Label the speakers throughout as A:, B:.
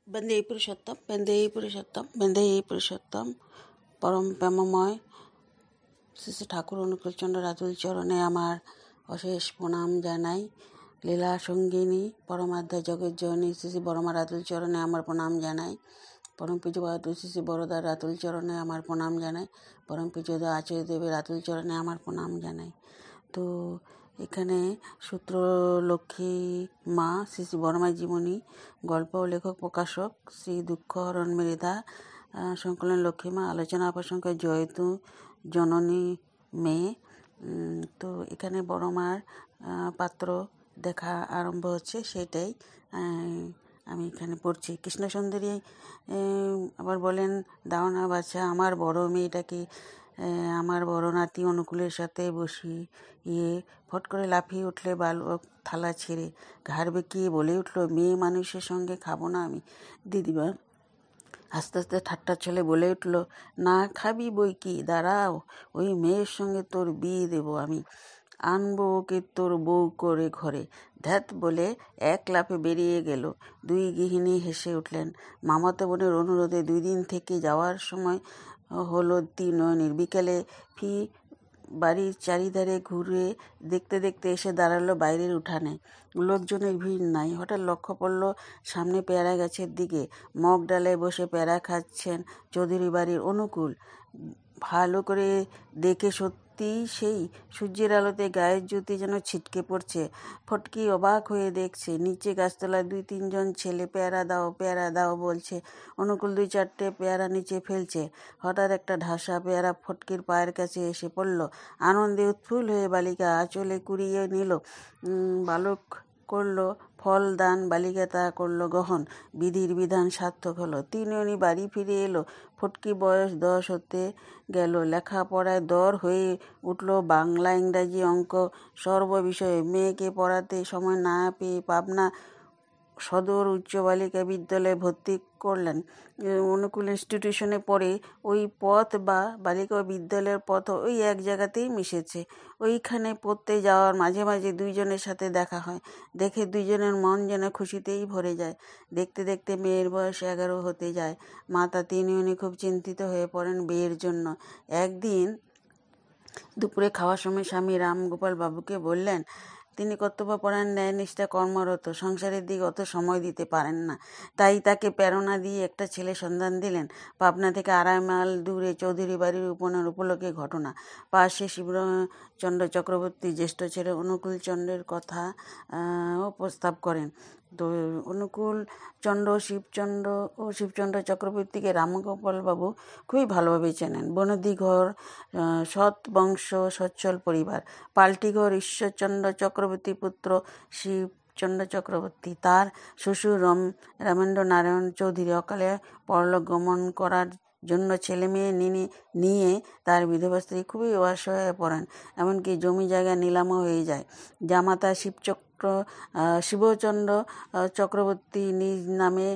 A: বন্দেই পুরুষোত্তম পরম প্রেমময় শ্রী শ্রী ঠাকুর অনুকূলচন্দ্র রাতুল চরণে আমার অশেষ প্রণাম জানাই। লীলা সঙ্গিনী পরমাধ্যা জগৎ জননী শ্রী শ্রী বড়মা রাতুল চরণে আমার প্রণাম জানাই। পরম পূজ্যপাদ শ্রী শ্রী বড়দার রাতুল চরণে আমার প্রণাম জানাই। পরম পূজ্যদ আচার্য দেবের রাতুল চরণে আমার প্রণাম জানাই। তো এখানে সূত্র লক্ষ্মী মা শ্রী শ্রী বড়মা জীবনী, গল্প ও লেখক প্রকাশক শ্রী দুঃখহরণ মৃধা, সংকলন লক্ষ্মী মা, আলোচনা প্রসঙ্গ জয়তু জননী মেয়ে। তো এখানে বড়মার পাত্র দেখা আরম্ভ হচ্ছে, সেটাই আমি এখানে পড়ছি। কৃষ্ণ সুন্দরী আবার বলেন, দাও না বাচ্চা আমার বড় মেয়েটাকে আমার বড় নাতি অনুকূলের সাথে বসিয়ে ফট করে লাফিয়ে উঠলে বালক থালা ছেড়ে ঘাড় বেঁকিয়ে বলে উঠল, মেয়ে মানুষের সঙ্গে খাবো না আমি। দিদিমা আস্তে আস্তে ঠাট্টা ছলে বলে উঠল, না খাবি বই কি, দাঁড়াও, ওই মেয়ের সঙ্গে তোর বিয়ে দেবো আমি, আনবো ওকে তোর বউ করে ঘরে। ধ্যাত বলে এক লাফে বেরিয়ে গেল। দুই গৃহিণী হেসে উঠলেন। মামাতো বোনের অনুরোধে 2 দিন থেকে যাওয়ার সময় হলো নয়নের। বিকেলে বাড়ির চারিধারে ঘুরে দেখতে দেখতে এসে দাঁড়ালো বাইরের উঠানে। লোকজনের ভিড় নাই। হঠাৎ লক্ষ্য পড়ল সামনে পেয়ারা গাছের দিকে। মগ ডালে বসে পেয়ারা খাচ্ছেন চৌধুরী বাড়ির অনুকূল। ভালো করে দেখে সত্যি সেই সূর্যের আলোতে গায়ের জ্যোতি যেন ছিটকে পড়ছে। ফটকি অবাক হয়ে দেখছে, নিচে গাছতলায় 2-3 জন ছেলে পেয়ারা দাও বলছে। অনুকূল 2-4টে পেয়ারা নিচে ফেলছে। হঠাৎ একটা ঢাসা পেয়ারা ফটকির পায়ের কাছে এসে পড়ল। আনন্দে উৎফুল্ল হয়ে বালিকা আঁচলে কুড়িয়ে নিল। বালক করল ফল দান, বালিকা তা করল গ্রহণ। বিধির বিধান সার্থক হলো। তিনজনই বাড়ি ফিরে এলো। ফটকি বয়স 10 হতে গেল। লেখাপড়ায় দর হয়ে উঠল। বাংলা, ইংরাজি, অঙ্ক সর্ব বিষয়ে। মেয়েকে পড়াতে সময় না পেয়ে পাবনা সদর উচ্চ বালিকা বিদ্যালয়ে ভর্তি করলেন। অনুকূল ইনস্টিটিউশনে পড়ে। ওই পথ বা বালিকা বিদ্যালয়ের পথ ওই এক জায়গাতেই মিশেছে। ওইখানে পড়তে যাওয়ার মাঝে মাঝে 2 জনের সাথে দেখা হয়। দেখে 2 জনের মন যেন খুশিতেই ভরে যায়। দেখতে দেখতে মেয়ের বয়স 11 হতে যায়। মাতা তিনিও খুব চিন্তিত হয়ে পড়েন বিয়ের জন্য। একদিন দুপুরে খাওয়ার সময় স্বামী রামগোপাল বাবুকে বললেন, তিনি কর্তব্যপরায়ণ ন্যায়নিষ্ঠা কর্মরত, সংসারের দিকে অত সময় দিতে পারেন না। তাই তাকে প্রেরণা দিয়ে একটা ছেলে সন্ধান দিলেন। পাবনা থেকে 2.5 মাইল দূরে চৌধুরী বাড়ির উপনয়ন উপলক্ষে ঘটনা। পাশে শিবচন্দ্র চক্রবর্তী জ্যেষ্ঠ ছেলে অনুকূলচন্দ্রের কথা ও প্রস্তাব করেন। তো অনুকূল চন্দ্র শিবচন্দ্র চক্রবর্তীকে রামগোপাল বাবু খুবই ভালোভাবে চেনেন। বনদী ঘর, সৎ বংশ, সচ্ছল পরিবার। পাল্টি ঘর ঈশ্বরচন্দ্র চক্রবর্তী পুত্র শিবচন্দ্র চক্রবর্তী। তার শ্বশুর রামেন্দ্র নারায়ণ চৌধুরী অকালে পরলোক গমন করার জন্য ছেলে মেয়ে নিয়ে তার বিধবা স্ত্রী খুবই অসহায় হয়ে পড়েন। এমনকি জমি জায়গা নিলামও হয়ে যায়। জামাতা শিবচন্দ্র চক্রবর্তী নিজ নামে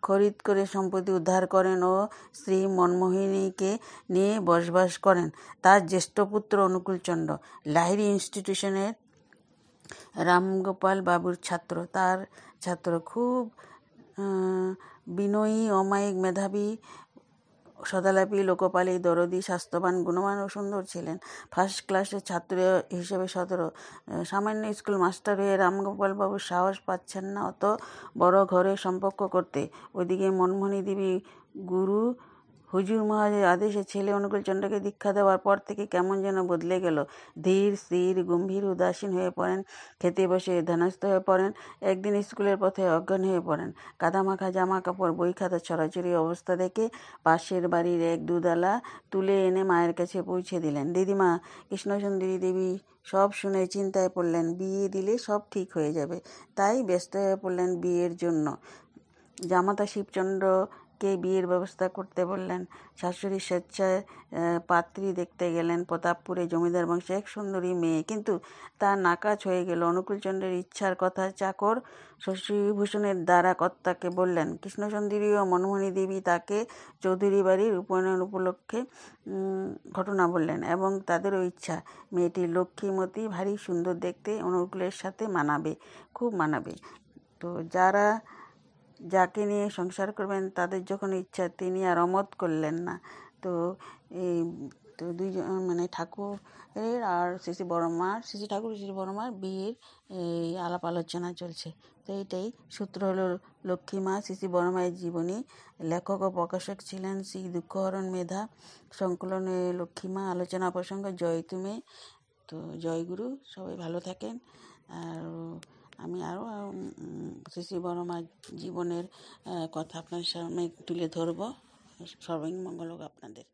A: খরিদ করে সম্পত্তি উদ্ধার করেন ও স্ত্রী মনমোহিনীকে নিয়ে বসবাস করেন। তার জ্যেষ্ঠ পুত্র অনুকূলচন্দ্র লাহিড়ী ইনস্টিটিউশনের রামগোপাল বাবুর ছাত্র। তার ছাত্র খুব বিনয়ী, অমায়িক, মেধাবী, সদালাপী, লোকপালী, দরদী, স্বাস্থ্যবান, গুণবান ও সুন্দর ছিলেন। ফার্স্ট ক্লাসের ছাত্র হিসেবে 17। সামান্য স্কুল মাস্টার হয়ে রামগোপালবাবু সাহস পাচ্ছেন না অত বড় ঘরে সম্পর্ক করতে। ওইদিকে মনমোহিনী দেবী গুরু হুজুর মহারাজের আদেশে ছেলে অনুকূলচন্দ্রকে দীক্ষা দেওয়ার পর থেকে কেমন যেন বদলে গেল। ধীর, স্থির, গম্ভীর, উদাসীন হয়ে পড়েন। খেতে বসে ধ্যানস্থ হয়ে পড়েন। একদিন স্কুলের পথে অজ্ঞান হয়ে পড়েন। কাদামাখা জামা কাপড়, বই খাতা ছড়াছড়ি অবস্থা দেখে পাশের বাড়ির এক দুধালা তুলে এনে মায়ের কাছে পৌঁছে দিলেন। দিদিমা কৃষ্ণসুন্দরী দেবী সব শুনে চিন্তায় পড়লেন। বিয়ে দিলে সব ঠিক হয়ে যাবে, তাই ব্যস্ত হয়ে পড়লেন বিয়ের জন্য। জামাতা শিবচন্দ্রকে বিয়ের ব্যবস্থা করতে বললেন। শাশুড়ি স্বেচ্ছায় পাত্রী দেখতে গেলেন। প্রতাপপুরে জমিদার বংশে এক সুন্দরী মেয়ে, কিন্তু তা নাকাচ হয়ে গেল। অনুকূলচন্দ্রের ইচ্ছার কথা চাকর শশীভূষণের দ্বারা কর্তাকে বললেন। কৃষ্ণসুন্দরী ও মনমোহিনী দেবী তাকে চৌধুরী বাড়ির উপনয়ন উপলক্ষে ঘটনা বললেন এবং তাদেরও ইচ্ছা, মেয়েটি লক্ষ্মীমতী, ভারী সুন্দর দেখতে, অনুকূলের সাথে মানাবে, খুব মানাবে। তো যারা যাকে নিয়ে সংসার করবেন তাদের যখন ইচ্ছা তিনি আর অমত করলেন না। তো এই তো দুইজন মানে ঠাকুরের আর শ্রী শ্রী ঠাকুর শ্রী বড়মার বিয়ের এই আলাপ আলোচনা চলছে। তো এইটাই সূত্র হলো লক্ষ্মী মা শ্রী বড়মায়ের জীবনী। লেখক ও প্রকাশক ছিলেন শ্রী দুঃখহরণ মেধা, সংকলনে লক্ষ্মী মা, আলোচনা প্রসঙ্গ জয় তুমি। তো জয়গুরু, সবাই ভালো থাকেন। আর আমি আরও শ্রী বড়মার জীবনের কথা আপনার সামনে তুলে ধরব। সর্বাঙ্গীন মঙ্গল হোক আপনাদের।